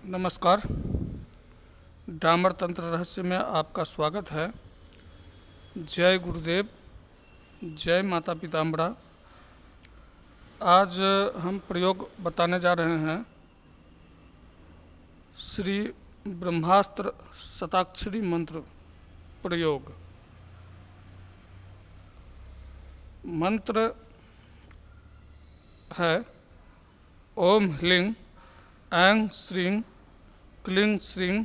नमस्कार। डामर तंत्र रहस्य में आपका स्वागत है। जय गुरुदेव, जय माता पिताम्बरा। आज हम प्रयोग बताने जा रहे हैं श्री ब्रह्मास्त्र शताक्षरी मंत्र प्रयोग। मंत्र है ओम ह्लीं ऐं श्रीं क्लीं श्रीं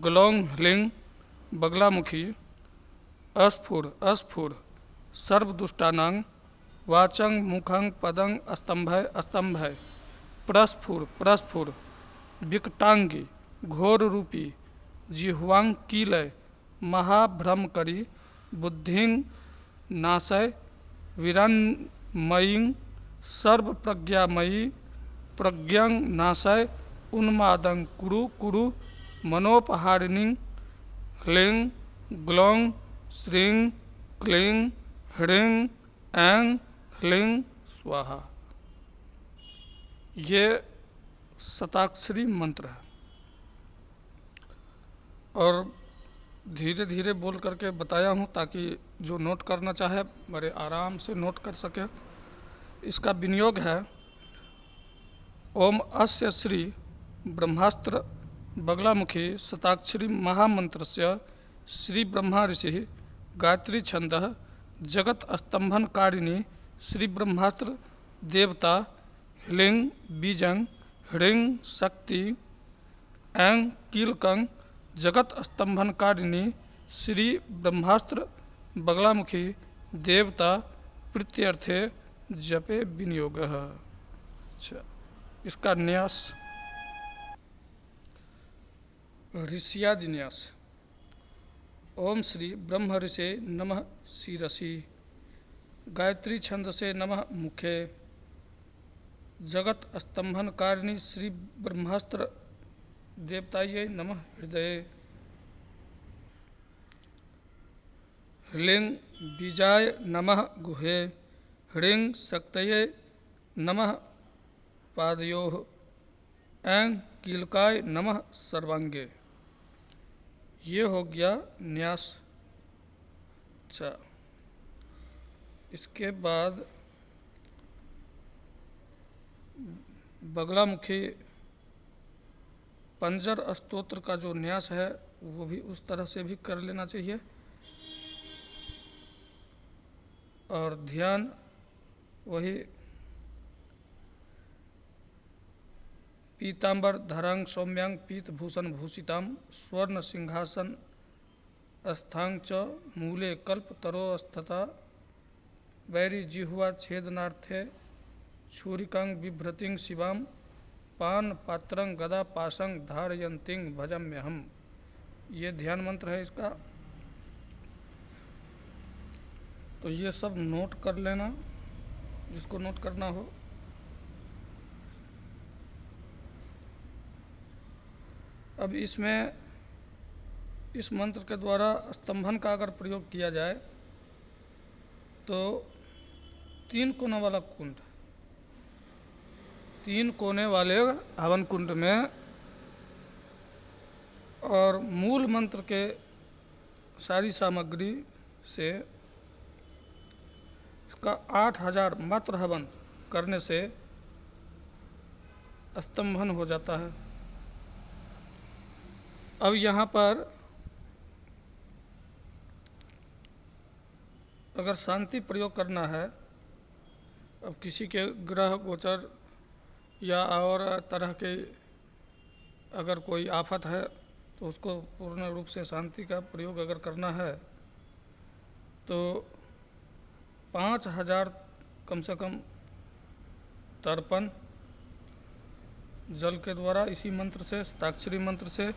ग्लौं ह्लीं बगलामुखी अस्फुर सर्वदुष्टानां वाचं मुखं पदं स्तंभय प्रस्फुर विकटांगी घोररूपी जिह्वांकीलय महाभ्रमकरी बुद्धिं नाशय वीरान्मयीं सर्वप्रज्ञामयी प्रज्ञं नाशय उन्मादं कुरु मनोपहारिणीं ह्लीं ग्लौं श्रीं क्लीं ह्रीं ऐं ह्लीं स्वाहा। ये शताक्षरी मंत्र है और धीरे धीरे बोल करके बताया हूँ ताकि जो नोट करना चाहे बड़े आराम से नोट कर सके। इसका विनियोग है ओम अस्य श्री ब्रह्मास्त्र बगलामुखी शताक्षरी महामंत्रस्य श्री ब्रह्मा ऋषिः गायत्री छंदः जगत स्तंभनकारिणी श्री ब्रह्मास्त्र देवता ह्लीं बीजं ह्रीं शक्ति ऐं कीलकं जगत स्तंभनकारिणी श्री ब्रह्मास्त्र बगलामुखी देवता प्रीत्यर्थे जपे विनियोगः। अच्छा, इसका न्यास ऋषियादि न्यास। ओम श्री ब्रह्म ऋषे नमः शिरसि गायत्री छंद से नमः मुखे जगत स्तंभनकारिणी श्री ब्रह्मास्त्र देवतायै नमः हृदये ह्लीं बीजाय नमः गुहे ह्रीं शक्तये नमः पादयोः ऐं कीलकाय नमः सर्वांगे। ये हो गया न्यास। अच्छा, इसके बाद बगलामुखी पंजर स्तोत्र का जो न्यास है वो भी उस तरह से भी कर लेना चाहिए और ध्यान वही पीतांबर धरां सौम्यांग पीत भूषण भूषितां स्वर्ण सिंहासन स्थां च मूले कल्प तरोस्तथा वैरी जिह्वा छेदनार्थे छुरिकां बिभ्रतिं शिवां पान पात्रं गदा पाशं धारयन्तीं भजाम्यहम्। ये ध्यान मंत्र है इसका। तो ये सब नोट कर लेना जिसको नोट करना हो। अब इसमें इस मंत्र के द्वारा स्तंभन का अगर प्रयोग किया जाए तो 3 कोना वाला कुंड, 3 कोने वाले हवन कुंड में और मूल मंत्र के सारी सामग्री से इसका 8000 मात्र हवन करने से स्तंभन हो जाता है। अब यहाँ पर अगर शांति प्रयोग करना है, अब किसी के ग्रह गोचर या और तरह के अगर कोई आफत है तो उसको पूर्ण रूप से शांति का प्रयोग अगर करना है तो 5000 कम से कम तर्पण जल के द्वारा इसी मंत्र से शताक्षरी मंत्र से,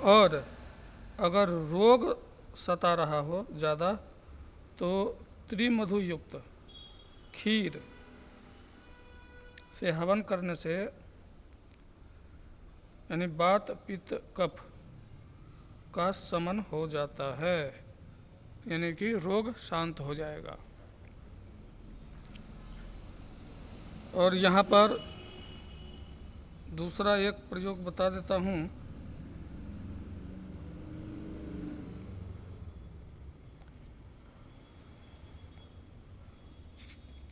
और अगर रोग सता रहा हो ज़्यादा तो त्रिमधु युक्त खीर से हवन करने से यानी वात पित्त कफ का शमन हो जाता है, यानी कि रोग शांत हो जाएगा। और यहाँ पर दूसरा एक प्रयोग बता देता हूँ।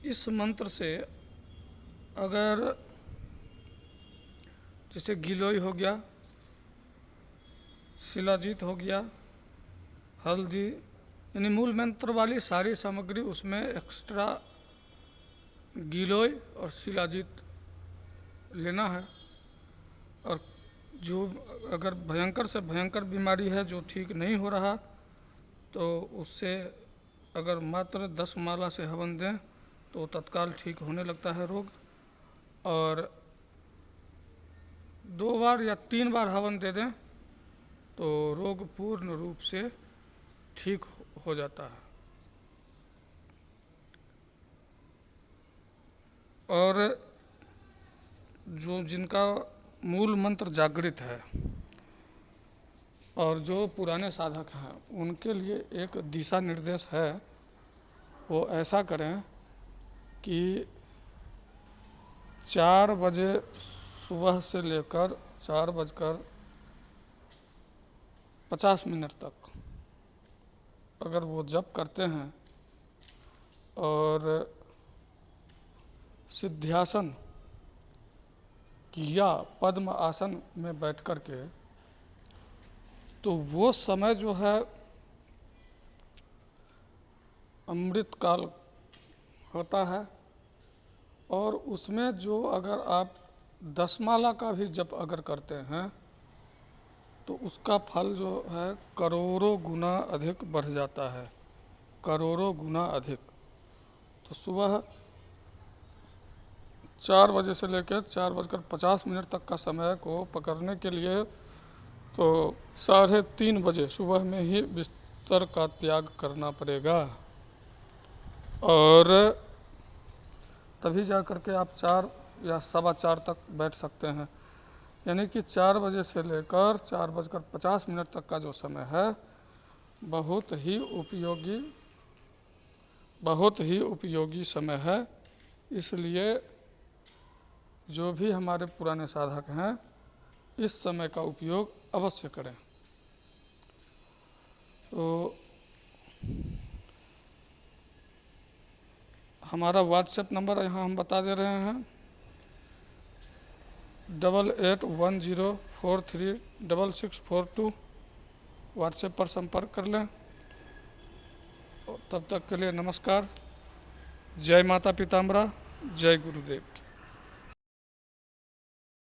इस मंत्र से अगर जैसे गिलोय हो गया, शिलाजीत हो गया, हल्दी, यानी मूल मंत्र वाली सारी सामग्री उसमें एक्स्ट्रा गिलोय और शिलाजीत लेना है। और जो अगर भयंकर से भयंकर बीमारी है जो ठीक नहीं हो रहा, तो उससे अगर मात्र 10 माला से हवन दें तो तत्काल ठीक होने लगता है रोग। और 2 बार या 3 बार हवन दे दें तो रोग पूर्ण रूप से ठीक हो जाता है। और जो जिनका मूल मंत्र जागृत है और जो पुराने साधक हैं, उनके लिए एक दिशा निर्देश है। वो ऐसा करें कि 4 बजे सुबह से लेकर 4:50 तक अगर वो जप करते हैं और सिद्ध्यासन या पद्म आसन में बैठ कर के, तो वो समय जो है अमृत काल होता है। और उसमें जो अगर आप 10 माला का भी जप अगर करते हैं तो उसका फल जो है करोड़ों गुना अधिक बढ़ जाता है, करोड़ों गुना अधिक। तो सुबह 4 बजे से लेकर 4:50 तक का समय को पकड़ने के लिए तो 3:30 बजे सुबह में ही बिस्तर का त्याग करना पड़ेगा। और तभी जा कर के आप 4 या 4:15 तक बैठ सकते हैं। यानी कि 4 बजे से लेकर 4:50 तक का जो समय है बहुत ही उपयोगी समय है। इसलिए जो भी हमारे पुराने साधक हैं इस समय का उपयोग अवश्य करें। तो हमारा व्हाट्सएप नंबर यहाँ हम बता दे रहे हैं, 8810436642। व्हाट्सएप पर संपर्क कर लें। तब तक के लिए नमस्कार। जय माता पीताम्बरा, जय गुरुदेव।